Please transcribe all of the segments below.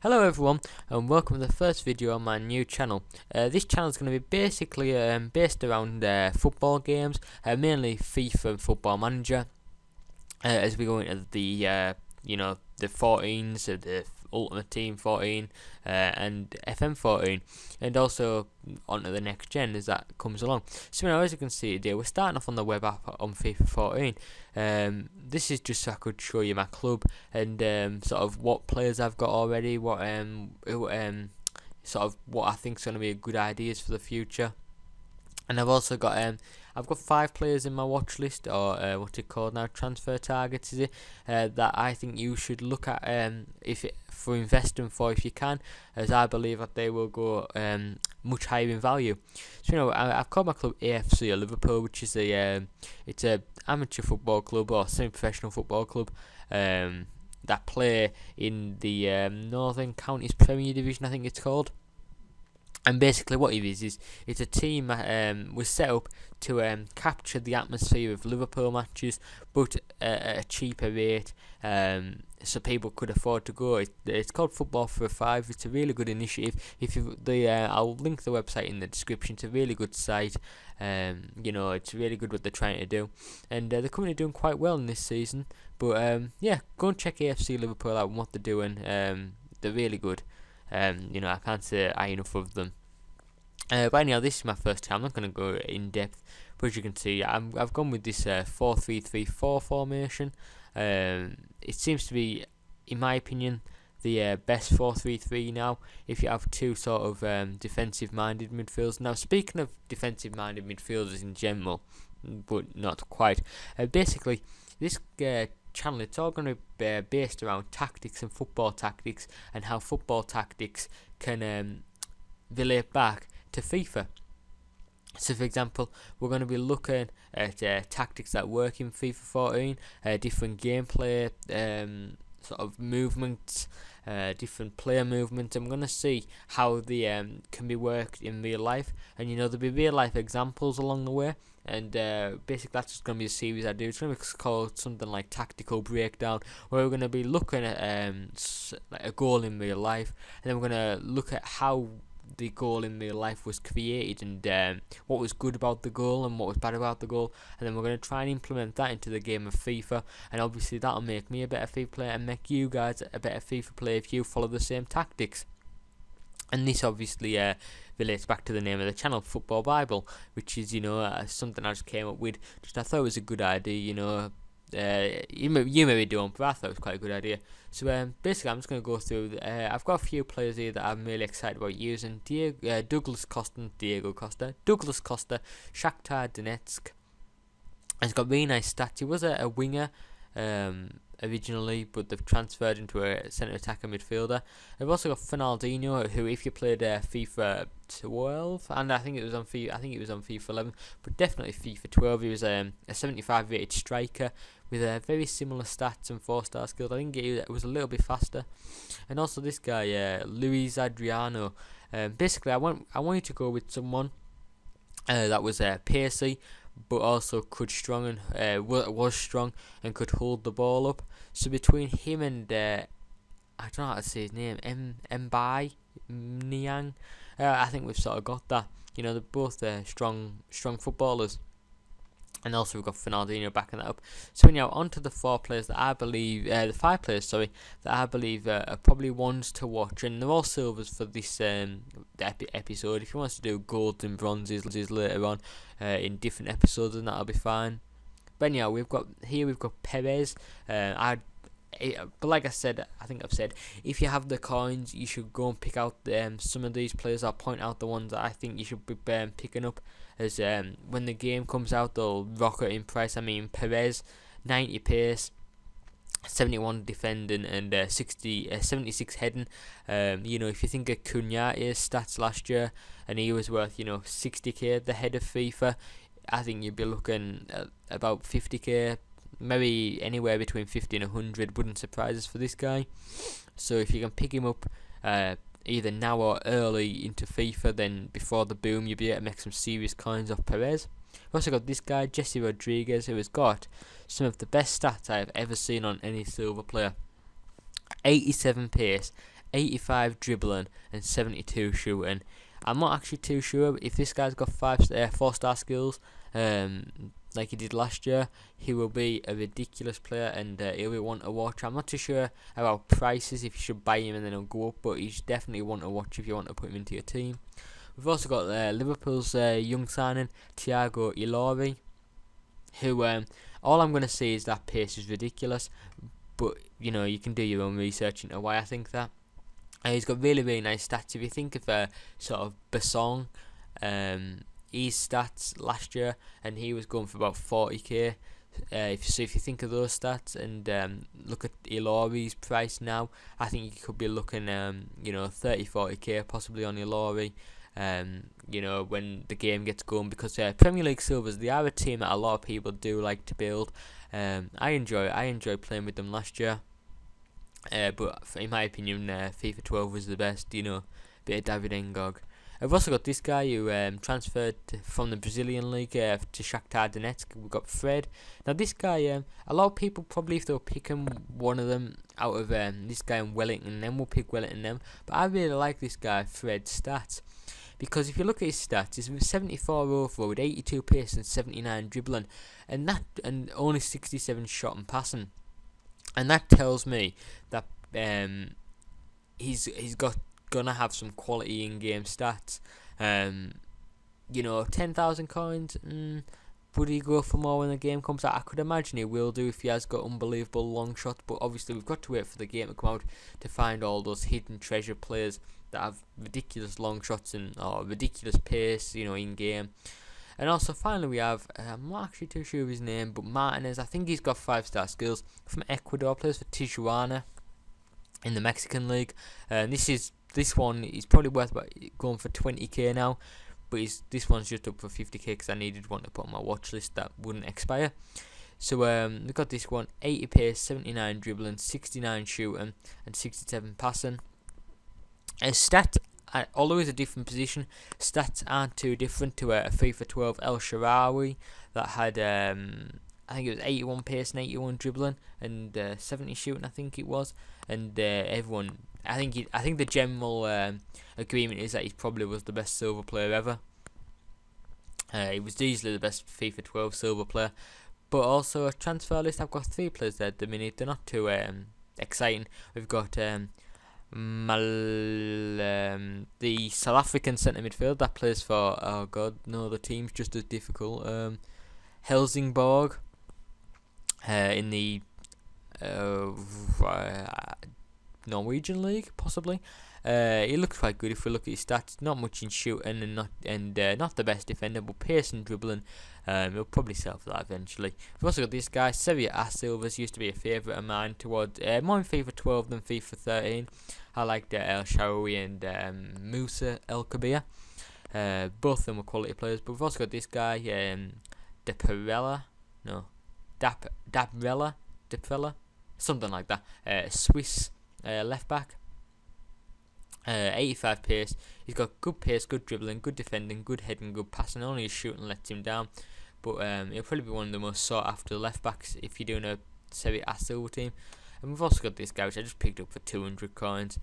Hello everyone, and welcome to the first video on my new channel. This channel is going to be basically based around football games, mainly FIFA and Football Manager. As we go into the the 14s, the Ultimate Team 14 and FM 14, and also onto the next gen as that comes along. So now, as you can see today, we're starting off on the web app on FIFA 14. This is just so I could show you my club and sort of what players I've got already, what sort of what I think is going to be good ideas for the future. And I've also got I've got 5 players in my watch list, or what's it called now, transfer targets is it, that I think you should look at for investing for if you can, as I believe that they will go much higher in value. So I've called my club AFC or Liverpool, which is it's a amateur football club or semi-professional football club that play in the Northern Counties Premier Division, I think it's called. And basically what it is it's a team that was set up to capture the atmosphere of Liverpool matches, but at a cheaper rate, so people could afford to go. It's called Football for a Five. It's a really good initiative. I'll link the website in the description. It's a really good site. It's really good what they're trying to do, and they're currently doing quite well in this season. But yeah, go and check AFC Liverpool out and what they're doing. They're really good. I can't say enough of them. But anyhow, this is my first time. I'm not going to go in depth, but as you can see, I've gone with this 4-3-3-4 formation. It seems to be, in my opinion, the best 4-3-3 now, if you have two sort of defensive-minded midfielders. Now, speaking of defensive-minded midfielders in general, but not quite, basically, this channel, it's all going to be based around tactics and football tactics, and how football tactics can relate back to FIFA. So for example, we're going to be looking at tactics that work in FIFA 14, different gameplay sort of movements, different player movements. I'm going to see how they can be worked in real life, and there'll be real life examples along the way. And basically that's just going to be a series I do. It's going to be called something like Tactical Breakdown, where we're going to be looking at like a goal in real life, and then we're going to look at how the goal in real life was created, and what was good about the goal and what was bad about the goal, and then we're going to try and implement that into the game of FIFA. And obviously that'll make me a better FIFA player and make you guys a better FIFA player if you follow the same tactics. And this obviously relates back to the name of the channel, Football Bible, which is something I just came up with. Just I thought it was a good idea. You maybe don't, but I thought it was quite a good idea. So basically, I'm just going to go through. I've got a few players here that I'm really excited about using. Douglas Costa, Shakhtar Donetsk. He's got really nice stats. He was a winger originally, but they've transferred into a centre attacker midfielder. I've also got Fernandinho, who, if you played FIFA 12, and I think it was on FIFA 11, but definitely FIFA 12, he was a 75 rated striker with very similar stats and 4-star skills. I think it was a little bit faster. And also this guy, Luis Adriano. Basically, I wanted to go with someone that was pacey, but also was strong and could hold the ball up. So between him and I don't know how to say his name, Mbai Niang, I think we've sort of got that. They're both strong footballers. And also we've got Fernandinho backing that up. So now on to the 5 players that I believe are probably ones to watch, and they're all silvers for this episode. If you want us to do golds and bronzes later on in different episodes, then that'll be fine. But anyhow, we've got Perez. But like I think I've said, if you have the coins, you should go and pick out some of these players. I'll point out the ones that I think you should be picking up, as when the game comes out, they'll rocket in price. I mean, Perez, 90 pace, 71 defending, and 76 heading. If you think of Cunya's stats last year, and he was worth 60k at the head of FIFA, I think you'd be looking at about 50k. Maybe anywhere between 50 and 100 wouldn't surprise us for this guy. So if you can pick him up either now or early into FIFA, then before the boom, you'll be able to make some serious coins off Perez. We've also got this guy, Jesse Rodriguez, who has got some of the best stats I have ever seen on any silver player. 87 pace, 85 dribbling, and 72 shooting. I'm not actually too sure if this guy's got 4-star skills, like he did last year. He will be a ridiculous player, and he'll be one to watch. I'm not too sure about prices, if you should buy him and then he'll go up, but he's definitely one to watch if you want to put him into your team. We've also got Liverpool's young signing, Thiago Ilori, who all I'm going to say is that pace is ridiculous, but you can do your own research into why I think that. He's got really, really nice stats. If you think of sort of Basong, his stats last year, and he was going for about 40k. If you think of those stats and look at Ilori's price now, I think you could be looking 30-40k possibly on Ilori. When the game gets going, because Premier League Silvers, they are a team that a lot of people do like to build. I enjoy playing with them last year. But in my opinion, FIFA 12 was the best. Bit of David Ngog. I've also got this guy who transferred from the Brazilian league to Shakhtar Donetsk. We've got Fred. Now this guy, a lot of people probably, if they were picking one of them out of this guy and Wellington, then will pick Wellington them. But I really like this guy Fred's stats, because if you look at his stats, he's 74 overall with 82 pace and 79 dribbling, and only 67 shot and passing. And that tells me that he's gonna have some quality in-game stats. 10,000 coins. Would he go for more when the game comes out? I could imagine he will do if he has got unbelievable long shots. But obviously we've got to wait for the game to come out to find all those hidden treasure players that have ridiculous long shots or ridiculous pace, in game. And also, finally, we have, I'm not actually too sure of his name, but Martinez. I think he's got 5-star skills from Ecuador, plays for Tijuana in the Mexican league. And this one is probably worth about going for 20k now, but this one's just up for 50k because I needed one to put on my watch list that wouldn't expire. So we've got this one, 80 pace, 79 dribbling, 69 shooting, and 67 passing. Although it's a different position, stats aren't too different to a FIFA 12 El Shaarawy that had, I think it was 81 pace and 81 dribbling and 70 shooting, I think it was. And everyone, I think the general agreement is that he probably was the best silver player ever. He was easily the best FIFA 12 silver player. But also a transfer list, I've got 3 players there at the minute. They're not too exciting. We've got the South African centre midfield that plays for, oh god, no, the team's just as difficult. Helsingborg in the Norwegian league, possibly. He looks quite good if we look at his stats. Not much in shooting and not the best defender, but pace and dribbling. He'll probably sell for that eventually. We've also got this guy, Serie A Silvers, used to be a favourite of mine towards more in FIFA 12 than FIFA 13. I liked El Shaarawy and Musa El Kabir. Both of them were quality players. But we've also got this guy, Daprella, something like that. Swiss left back. 85 pace. He's got good pace, good dribbling, good defending, good heading, good passing. Only his shooting lets him down. But he'll probably be one of the most sought after left backs if you're doing a Serie A silver team. And we've also got this guy which I just picked up for 200 coins.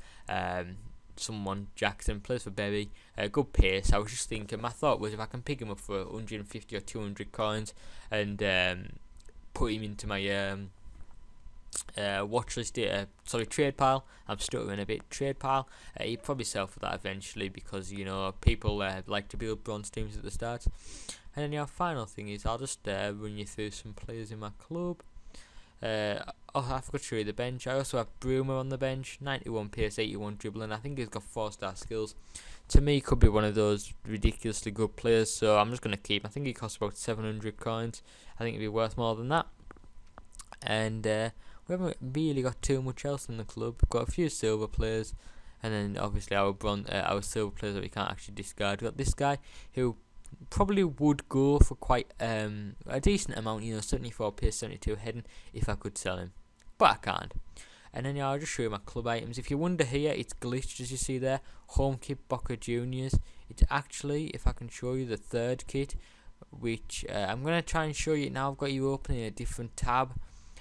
Someone Jackson, plays for Berry. Good pace. I was just thinking, my thought was if I can pick him up for 150 or 200 coins and put him into my watch list, trade pile. I'm stuttering a bit. Trade pile. He'd probably sell for that eventually because people like to build bronze teams at the start. And then final thing is I'll just run you through some players in my club. I forgot to show you the bench. I also have Bruma on the bench, 91 pace, 81 dribbling. I think he's got 4-star skills. To me, could be one of those ridiculously good players, so I'm just going to keep him. I think he costs about 700 coins. I think it'd be worth more than that. And we haven't really got too much else in the club. We've got a few silver players, and then obviously our silver players that we can't actually discard. We've got this guy who probably would go for quite a decent amount, 74 pace, 72 heading, if I could sell him, but I can't. And then I'll just show you my club items. If you wonder here, it's glitched as you see there. Home kit Boca Juniors. It's actually, if I can show you, the third kit, which I'm going to try and show you now. I've got you opening a different tab.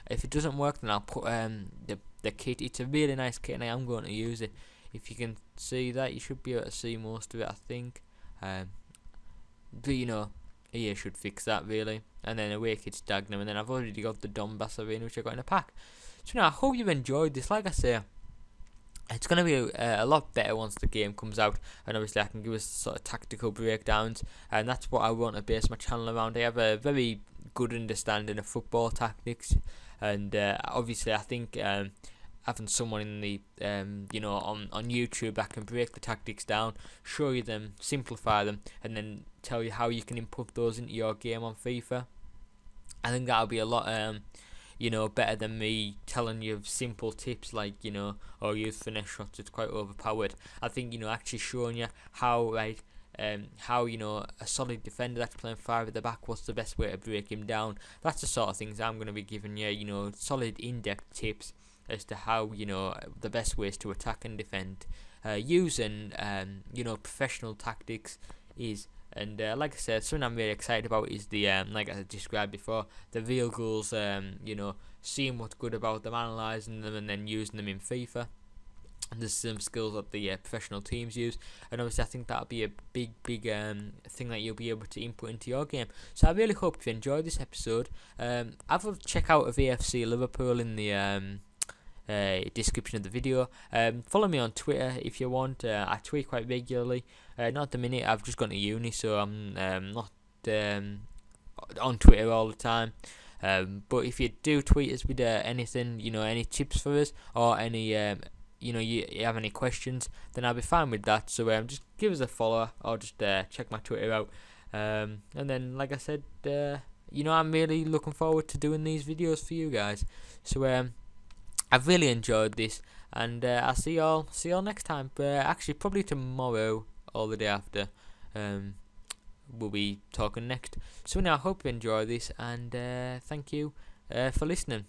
If it doesn't work, then I'll put the kit. It's a really nice kit and I am going to use it. If you can see that, you should be able to see most of it, I think. But EA should fix that really. And then away kits Dagenham, and then I've already got the Donbass Arena, which I got in a pack. So I hope you've enjoyed this. Like I say, it's going to be a lot better once the game comes out, and obviously I can give us sort of tactical breakdowns, and that's what I want to base my channel around. I have a very good understanding of football tactics, and obviously I think having someone in the on YouTube that can break the tactics down, show you them, simplify them, and then tell you how you can input those into your game on FIFA, I think that'll be a lot better than me telling you simple tips like, or use finesse shots. It's quite overpowered. I think, actually showing you how, a solid defender that's playing 5 at the back, what's the best way to break him down. That's the sort of things I'm going to be giving you, solid in-depth tips as to how, the best ways to attack and defend. Using, professional tactics is. And like I said, something I'm really excited about is the, like I described before, the real goals, seeing what's good about them, analysing them, and then using them in FIFA. And there's some skills that the professional teams use, and obviously I think that'll be a big thing that you'll be able to input into your game. So I really hope you enjoyed this episode. Have a check out of AFC Liverpool in the description of the video. Follow me on Twitter if you want. I tweet quite regularly. Not at the minute, I've just gone to uni, so I'm not on Twitter all the time. But if you do tweet us with anything, any tips for us, or any you have any questions, then I'll be fine with that. So just give us a follow, or just check my Twitter out. And then, like I said, I'm really looking forward to doing these videos for you guys. So I've really enjoyed this, and I'll see y'all next time. Actually, probably tomorrow or the day after, we'll be talking next. So now I hope you enjoy this, and thank you for listening.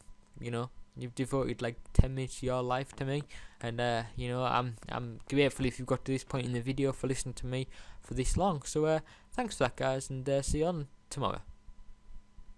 You've devoted like 10 minutes of your life to me, and I'm grateful if you've got to this point in the video for listening to me for this long. So thanks for that, guys, and see you on tomorrow.